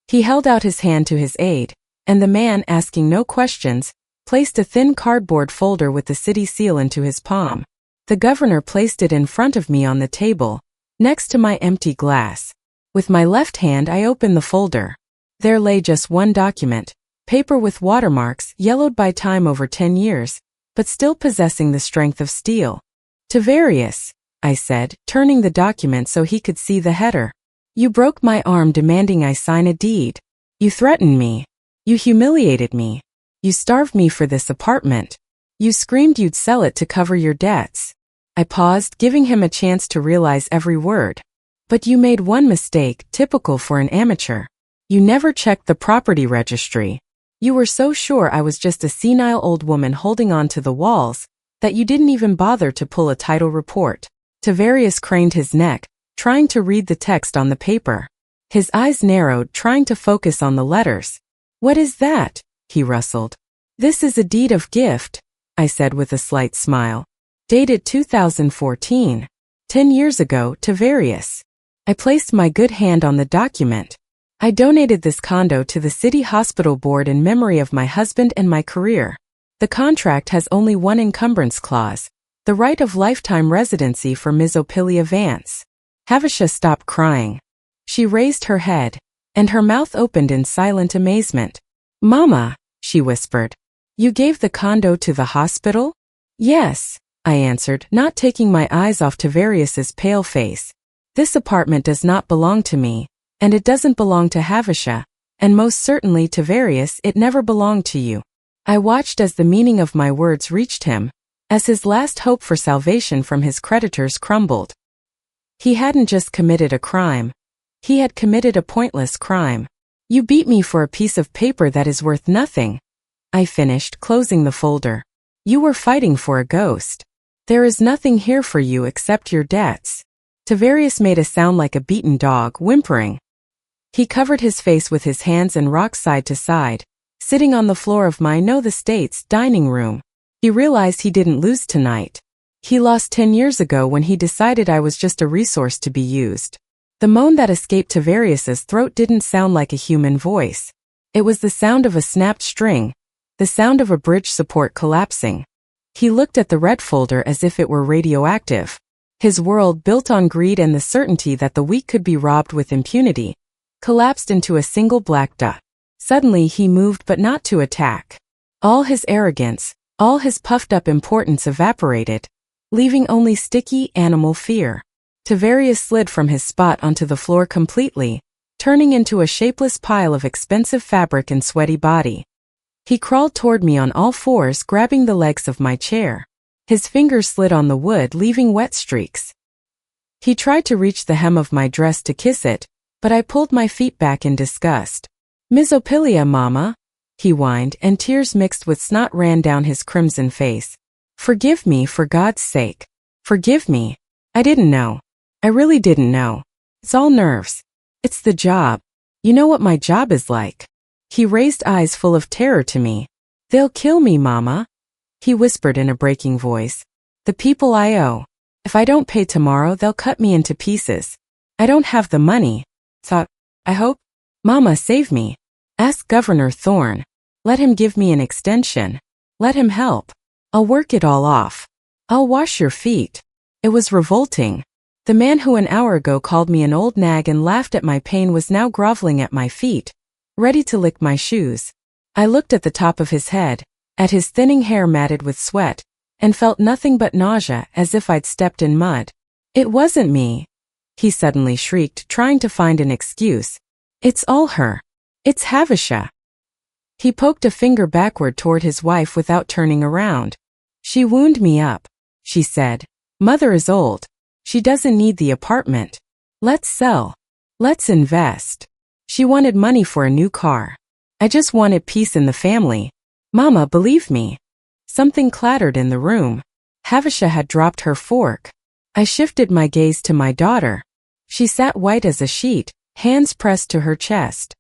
He held out his hand to his aide, and the man, asking no questions, placed a thin cardboard folder with the city seal into his palm. The governor placed it in front of me on the table, next to my empty glass. With my left hand I opened the folder. There lay just one document, paper with watermarks, yellowed by time over 10 years, but still possessing the strength of steel. "Tavarius," I said, turning the document so he could see the header. "You broke my arm demanding I sign a deed. You threatened me. You humiliated me. You starved me for this apartment. You screamed you'd sell it to cover your debts." I paused, giving him a chance to realize every word. "But you made one mistake, typical for an amateur. You never checked the property registry. You were so sure I was just a senile old woman holding on to the walls that you didn't even bother to pull a title report." Tavarius craned his neck, trying to read the text on the paper. His eyes narrowed, trying to focus on the letters. "What is that?" he rustled. "This is a deed of gift," I said with a slight smile. "Dated 2014. 10 years ago, Tavarius." I placed my good hand on the document. "I donated this condo to the City Hospital Board in memory of my husband and my career. The contract has only one encumbrance clause, the right of lifetime residency for Ms. Opilia Vance." Havisha stopped crying. She raised her head, and her mouth opened in silent amazement. "Mama," she whispered, "you gave the condo to the hospital?" "Yes," I answered, not taking my eyes off Tavarius's pale face. "This apartment does not belong to me. And it doesn't belong to Havisha, and most certainly Tavarius, it never belonged to you." I watched as the meaning of my words reached him, as his last hope for salvation from his creditors crumbled. He hadn't just committed a crime. He had committed a pointless crime. "You beat me for a piece of paper that is worth nothing," I finished, closing the folder. "You were fighting for a ghost. There is nothing here for you except your debts." Tavarius made a sound like a beaten dog, whimpering. He covered his face with his hands and rocked side to side, sitting on the floor of my the States dining room. He realized he didn't lose tonight. He lost 10 years ago when he decided I was just a resource to be used. The moan that escaped Tavarius's throat didn't sound like a human voice. It was the sound of a snapped string, the sound of a bridge support collapsing. He looked at the red folder as if it were radioactive. His world, built on greed and the certainty that the weak could be robbed with impunity, collapsed into a single black dot. Suddenly he moved, but not to attack. All his arrogance, all his puffed-up importance evaporated, leaving only sticky, animal fear. Tavarius slid from his spot onto the floor completely, turning into a shapeless pile of expensive fabric and sweaty body. He crawled toward me on all fours, grabbing the legs of my chair. His fingers slid on the wood, leaving wet streaks. He tried to reach the hem of my dress to kiss it, but I pulled my feet back in disgust. Misopilia, Mama, he whined, and tears mixed with snot ran down his crimson face. Forgive me, for God's sake. Forgive me. I didn't know. I really didn't know. It's all nerves. It's the job. You know what my job is like. He raised eyes full of terror to me. They'll kill me, Mama, he whispered in a breaking voice. The people I owe. If I don't pay tomorrow, they'll cut me into pieces. I don't have the money. I hope. Mama, save me. Ask Governor Thorne. Let him give me an extension. Let him help. I'll work it all off. I'll wash your feet. It was revolting. The man who an hour ago called me an old nag and laughed at my pain was now groveling at my feet, ready to lick my shoes. I looked at the top of his head, at his thinning hair matted with sweat, and felt nothing but nausea, as if I'd stepped in mud. It wasn't me, he suddenly shrieked, trying to find an excuse. It's all her. It's Havisham. He poked a finger backward toward his wife without turning around. She wound me up, she said. Mother is old. She doesn't need the apartment. Let's sell. Let's invest. She wanted money for a new car. I just wanted peace in the family. Mama, believe me. Something clattered in the room. Havisham had dropped her fork. I shifted my gaze to my daughter. She sat white as a sheet, hands pressed to her chest.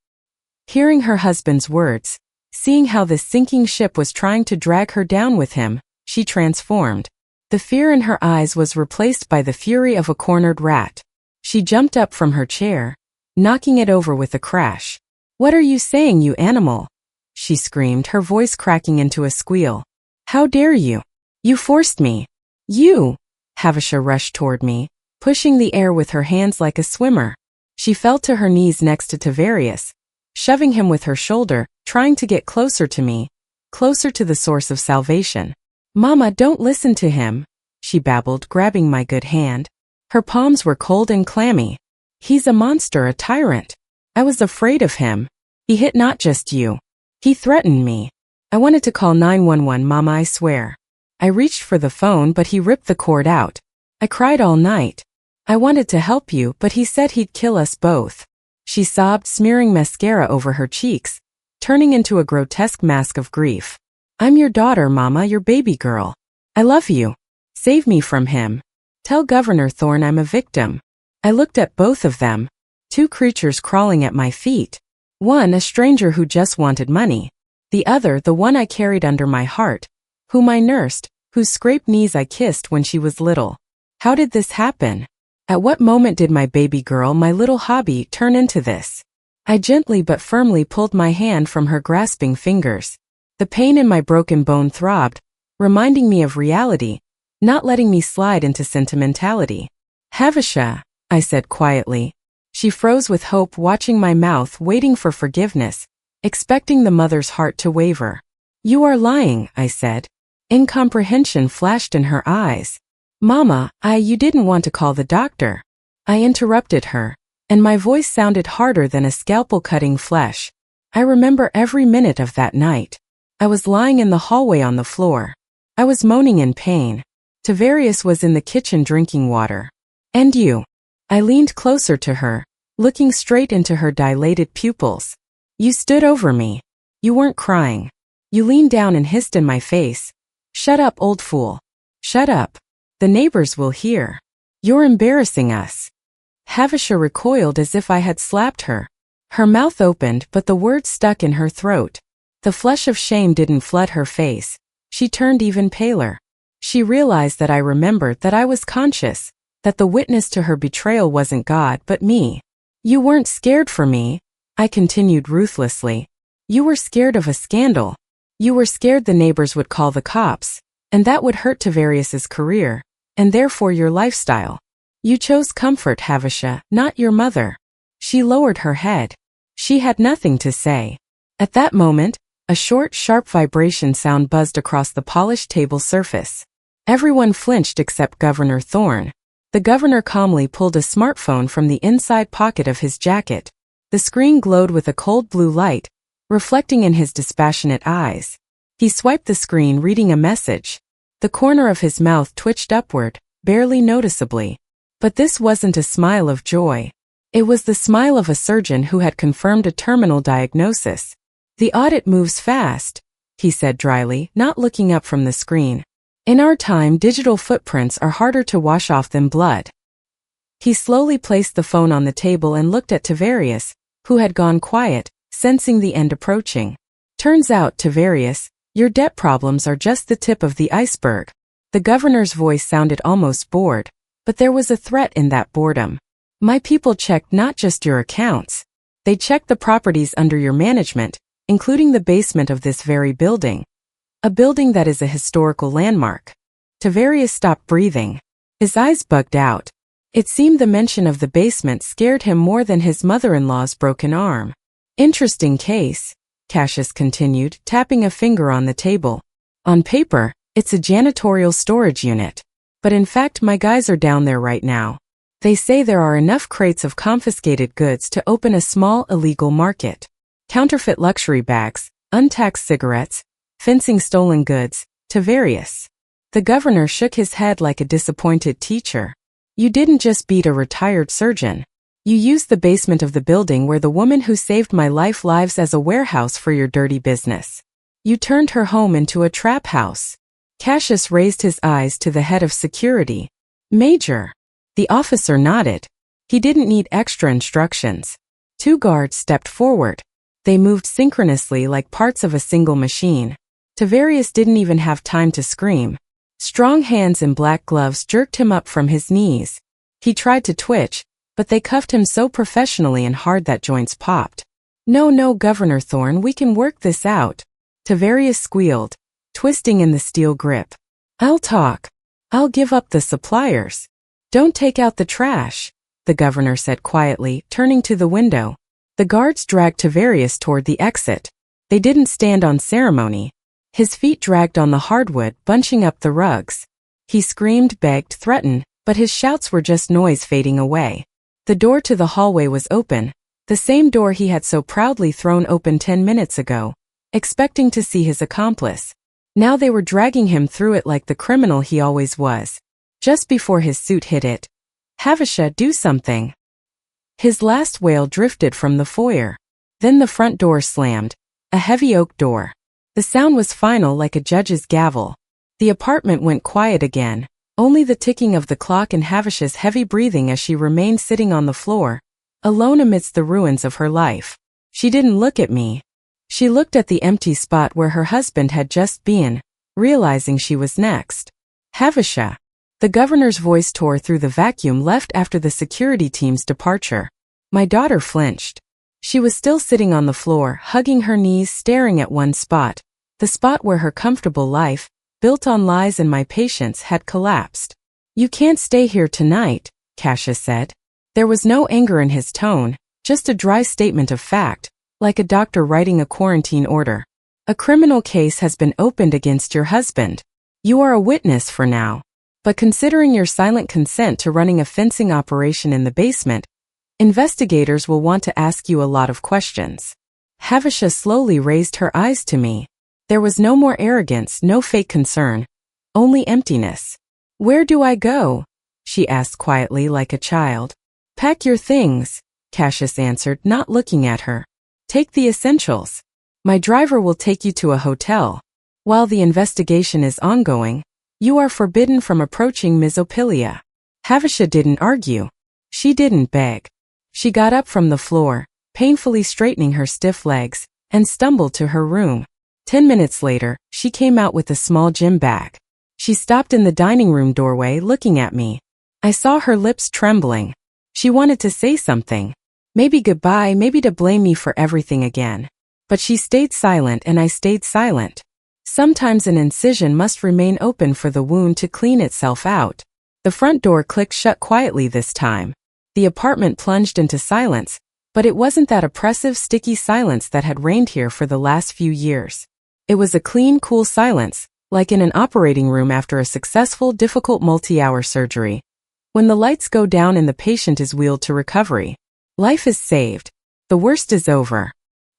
Hearing her husband's words, seeing how this sinking ship was trying to drag her down with him, she transformed. The fear in her eyes was replaced by the fury of a cornered rat. She jumped up from her chair, knocking it over with a crash. What are you saying, you animal? She screamed, her voice cracking into a squeal. How dare you? You forced me. You! Havisham rushed toward me, pushing the air with her hands like a swimmer. She fell to her knees next to Tavarius, shoving him with her shoulder, trying to get closer to me, closer to the source of salvation. Mama, don't listen to him, she babbled, grabbing my good hand. Her palms were cold and clammy. He's a monster, a tyrant. I was afraid of him. He hit not just you. He threatened me. I wanted to call 911, Mama, I swear. I reached for the phone, but he ripped the cord out. I cried all night. I wanted to help you, but he said he'd kill us both. She sobbed, smearing mascara over her cheeks, turning into a grotesque mask of grief. I'm your daughter, Mama, your baby girl. I love you. Save me from him. Tell Governor Thorne I'm a victim. I looked at both of them. Two creatures crawling at my feet. One, a stranger who just wanted money. The other, the one I carried under my heart, whom I nursed, whose scraped knees I kissed when she was little. How did this happen? At what moment did my baby girl, my little hobby, turn into this? I gently but firmly pulled my hand from her grasping fingers. The pain in my broken bone throbbed, reminding me of reality, not letting me slide into sentimentality. Havisham, I said quietly. She froze with hope, watching my mouth, waiting for forgiveness, expecting the mother's heart to waver. You are lying, I said. Incomprehension flashed in her eyes. Mama, you didn't want to call the doctor. I interrupted her, and my voice sounded harder than a scalpel cutting flesh. I remember every minute of that night. I was lying in the hallway on the floor. I was moaning in pain. Tavarius was in the kitchen drinking water. And you? I leaned closer to her, looking straight into her dilated pupils. You stood over me. You weren't crying. You leaned down and hissed in my face. Shut up, old fool. Shut up. The neighbors will hear. You're embarrassing us. Havisham recoiled as if I had slapped her. Her mouth opened, but the words stuck in her throat. The flush of shame didn't flood her face. She turned even paler. She realized that I remembered, that I was conscious, that the witness to her betrayal wasn't God but me. You weren't scared for me, I continued ruthlessly. You were scared of a scandal. You were scared the neighbors would call the cops, and that would hurt Tavarius's career, and therefore your lifestyle. You chose comfort, Havisham, not your mother. She lowered her head. She had nothing to say. At that moment, a short, sharp vibration sound buzzed across the polished table surface. Everyone flinched except Governor Thorne. The governor calmly pulled a smartphone from the inside pocket of his jacket. The screen glowed with a cold blue light, reflecting in his dispassionate eyes. He swiped the screen, reading a message. The corner of his mouth twitched upward, barely noticeably. But this wasn't a smile of joy. It was the smile of a surgeon who had confirmed a terminal diagnosis. "The audit moves fast," he said dryly, not looking up from the screen. "In our time, digital footprints are harder to wash off than blood." He slowly placed the phone on the table and looked at Tavarius, who had gone quiet, sensing the end approaching. "Turns out, Tavarius, your debt problems are just the tip of the iceberg." The governor's voice sounded almost bored, but there was a threat in that boredom. "My people checked not just your accounts. They checked the properties under your management, including the basement of this very building. A building that is a historical landmark." Tavarius stopped breathing. His eyes bugged out. It seemed the mention of the basement scared him more than his mother-in-law's broken arm. "Interesting case," Cassius continued, tapping a finger on the table. "On paper, it's a janitorial storage unit. But in fact, my guys are down there right now. They say there are enough crates of confiscated goods to open a small illegal market. Counterfeit luxury bags, untaxed cigarettes, fencing stolen goods." Tavarius. The governor shook his head like a disappointed teacher. "You didn't just beat a retired surgeon. You used the basement of the building where the woman who saved my life lives as a warehouse for your dirty business. You turned her home into a trap house." Cassius raised his eyes to the head of security. "Major." The officer nodded. He didn't need extra instructions. 2 guards stepped forward. They moved synchronously like parts of a single machine. Tavarius didn't even have time to scream. Strong hands in black gloves jerked him up from his knees. He tried to twitch, but they cuffed him so professionally and hard that joints popped. No, Governor Thorne, we can work this out," Tavarius squealed, twisting in the steel grip. "I'll talk. I'll give up the suppliers. Don't take out the trash," the governor said quietly, turning to the window. The guards dragged Tavarius toward the exit. They didn't stand on ceremony. His feet dragged on the hardwood, bunching up the rugs. He screamed, begged, threatened, but his shouts were just noise fading away. The door to the hallway was open, the same door he had so proudly thrown open 10 minutes ago, expecting to see his accomplice. Now they were dragging him through it like the criminal he always was. Just before his suit hit it, "Havisha, do something." His last wail drifted from the foyer. Then the front door slammed, a heavy oak door. The sound was final like a judge's gavel. The apartment went quiet again, only the ticking of the clock and Havisha's heavy breathing as she remained sitting on the floor, alone amidst the ruins of her life. She didn't look at me. She looked at the empty spot where her husband had just been, realizing she was next. "Havisha." The governor's voice tore through the vacuum left after the security team's departure. My daughter flinched. She was still sitting on the floor, hugging her knees, staring at one spot, the spot where her comfortable life, built on lies and my patience, had collapsed. "You can't stay here tonight," Cassius said. There was no anger in his tone, just a dry statement of fact, like a doctor writing a quarantine order. "A criminal case has been opened against your husband. You are a witness for now. But considering your silent consent to running a fencing operation in the basement, investigators will want to ask you a lot of questions." Havisha slowly raised her eyes to me. There was no more arrogance, no fake concern, only emptiness. "Where do I go?" she asked quietly like a child. "Pack your things," Cassius answered, not looking at her. "Take the essentials. My driver will take you to a hotel. While the investigation is ongoing, you are forbidden from approaching Ms. Opilia." Havisha didn't argue. She didn't beg. She got up from the floor, painfully straightening her stiff legs, and stumbled to her room. 10 minutes later, she came out with a small gym bag. She stopped in the dining room doorway looking at me. I saw her lips trembling. She wanted to say something. Maybe goodbye, maybe to blame me for everything again. But she stayed silent and I stayed silent. Sometimes an incision must remain open for the wound to clean itself out. The front door clicked shut quietly this time. The apartment plunged into silence, but it wasn't that oppressive, sticky silence that had reigned here for the last few years. It was a clean, cool silence, like in an operating room after a successful, difficult multi-hour surgery. When the lights go down and the patient is wheeled to recovery. Life is saved. The worst is over.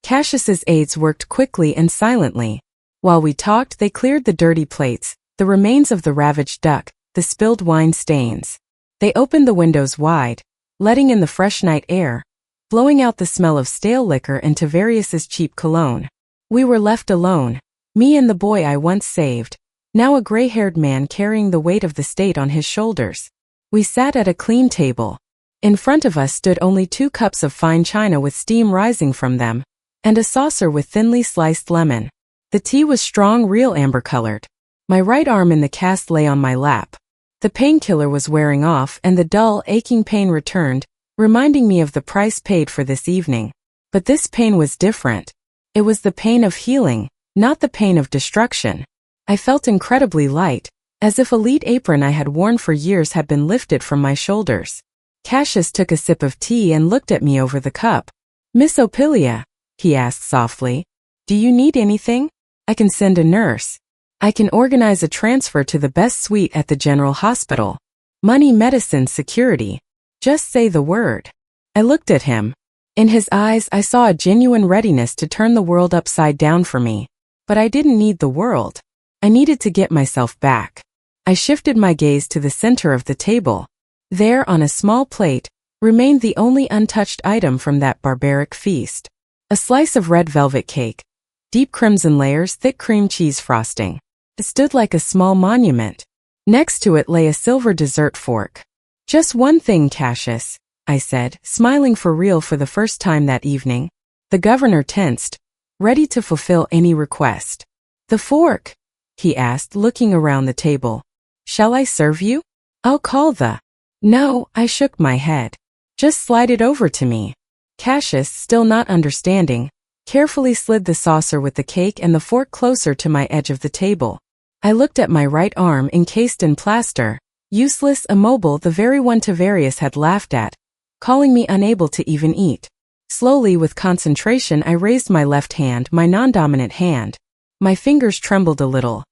Cassius's aides worked quickly and silently. While we talked, they cleared the dirty plates, the remains of the ravaged duck, the spilled wine stains. They opened the windows wide, letting in the fresh night air, blowing out the smell of stale liquor and Tavarius's cheap cologne. We were left alone, me and the boy I once saved, now a gray-haired man carrying the weight of the state on his shoulders. We sat at a clean table. In front of us stood only 2 cups of fine china with steam rising from them, and a saucer with thinly sliced lemon. The tea was strong, real amber-colored. My right arm in the cast lay on my lap. The painkiller was wearing off and the dull, aching pain returned, reminding me of the price paid for this evening. But this pain was different. It was the pain of healing, not the pain of destruction. I felt incredibly light, as if a lead apron I had worn for years had been lifted from my shoulders. Cassius took a sip of tea and looked at me over the cup. "Miss Ophelia," he asked softly, "do you need anything? I can send a nurse. I can organize a transfer to the best suite at the General Hospital. Money, medicine, security. Just say the word." I looked at him. In his eyes I saw a genuine readiness to turn the world upside down for me. But I didn't need the world. I needed to get myself back. I shifted my gaze to the center of the table. There, on a small plate, remained the only untouched item from that barbaric feast. A slice of red velvet cake, deep crimson layers, thick cream cheese frosting. It stood like a small monument. Next to it lay a silver dessert fork. "Just one thing, Cassius," I said, smiling for real for the first time that evening. The governor tensed, ready to fulfill any request. "The fork?" he asked, looking around the table. "Shall I serve you? I'll call the—" "No," I shook my head. "Just slide it over to me." Cassius, still not understanding, carefully slid the saucer with the cake and the fork closer to my edge of the table. I looked at my right arm encased in plaster, useless, immobile, the very one Tavarius had laughed at, calling me unable to even eat. Slowly, with concentration, I raised my left hand, my non-dominant hand. My fingers trembled a little,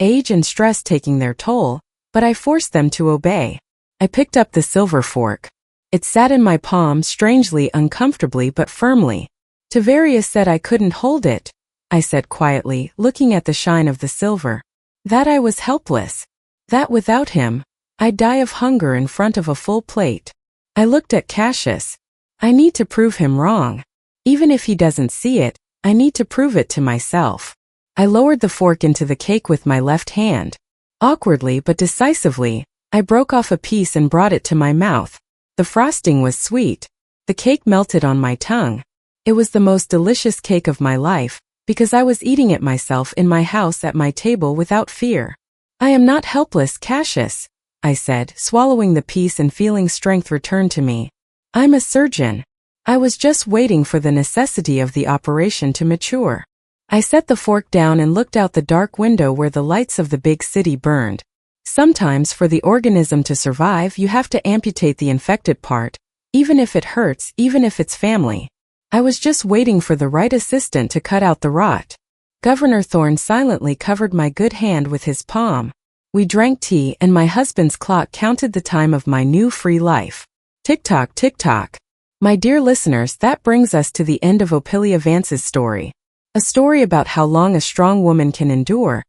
age and stress taking their toll, but I forced them to obey. I picked up the silver fork. It sat in my palm, strangely, uncomfortably, but firmly. "Tavarius said I couldn't hold it," I said quietly, looking at the shine of the silver. "That I was helpless. That without him, I'd die of hunger in front of a full plate." I looked at Cassius. I need to prove him wrong. Even if he doesn't see it, I need to prove it to myself. I lowered the fork into the cake with my left hand. Awkwardly but decisively, I broke off a piece and brought it to my mouth. The frosting was sweet. The cake melted on my tongue. It was the most delicious cake of my life, because I was eating it myself in my house at my table without fear. "I am not helpless, Cassius," I said, swallowing the piece and feeling strength return to me. "I'm a surgeon. I was just waiting for the necessity of the operation to mature." I set the fork down and looked out the dark window where the lights of the big city burned. Sometimes for the organism to survive you have to amputate the infected part, even if it hurts, even if it's family. I was just waiting for the right assistant to cut out the rot. Governor Thorne silently covered my good hand with his palm. We drank tea and my husband's clock counted the time of my new free life. Tick-tock, tick-tock. My dear listeners, that brings us to the end of Ophelia Vance's story. A story about how long a strong woman can endure,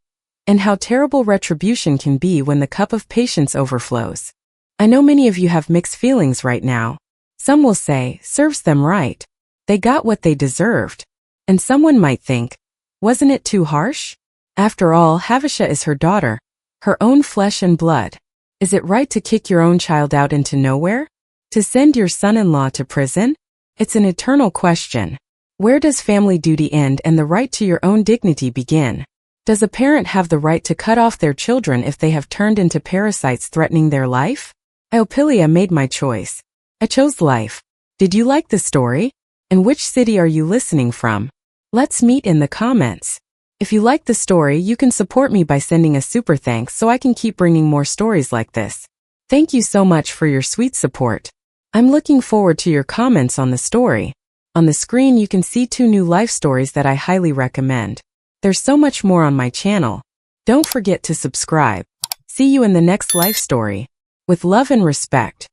and how terrible retribution can be when the cup of patience overflows. I know many of you have mixed feelings right now. Some will say, serves them right. They got what they deserved. And someone might think, wasn't it too harsh? After all, Havasha is her daughter, her own flesh and blood. Is it right to kick your own child out into nowhere? To send your son-in-law to prison? It's an eternal question. Where does family duty end and the right to your own dignity begin? Does a parent have the right to cut off their children if they have turned into parasites threatening their life? Ophelia made my choice. I chose life. Did you like the story? And which city are you listening from? Let's meet in the comments. If you like the story, you can support me by sending a super thanks so I can keep bringing more stories like this. Thank you so much for your sweet support. I'm looking forward to your comments on the story. On the screen you can see 2 new life stories that I highly recommend. There's so much more on my channel. Don't forget to subscribe. See you in the next life story. With love and respect.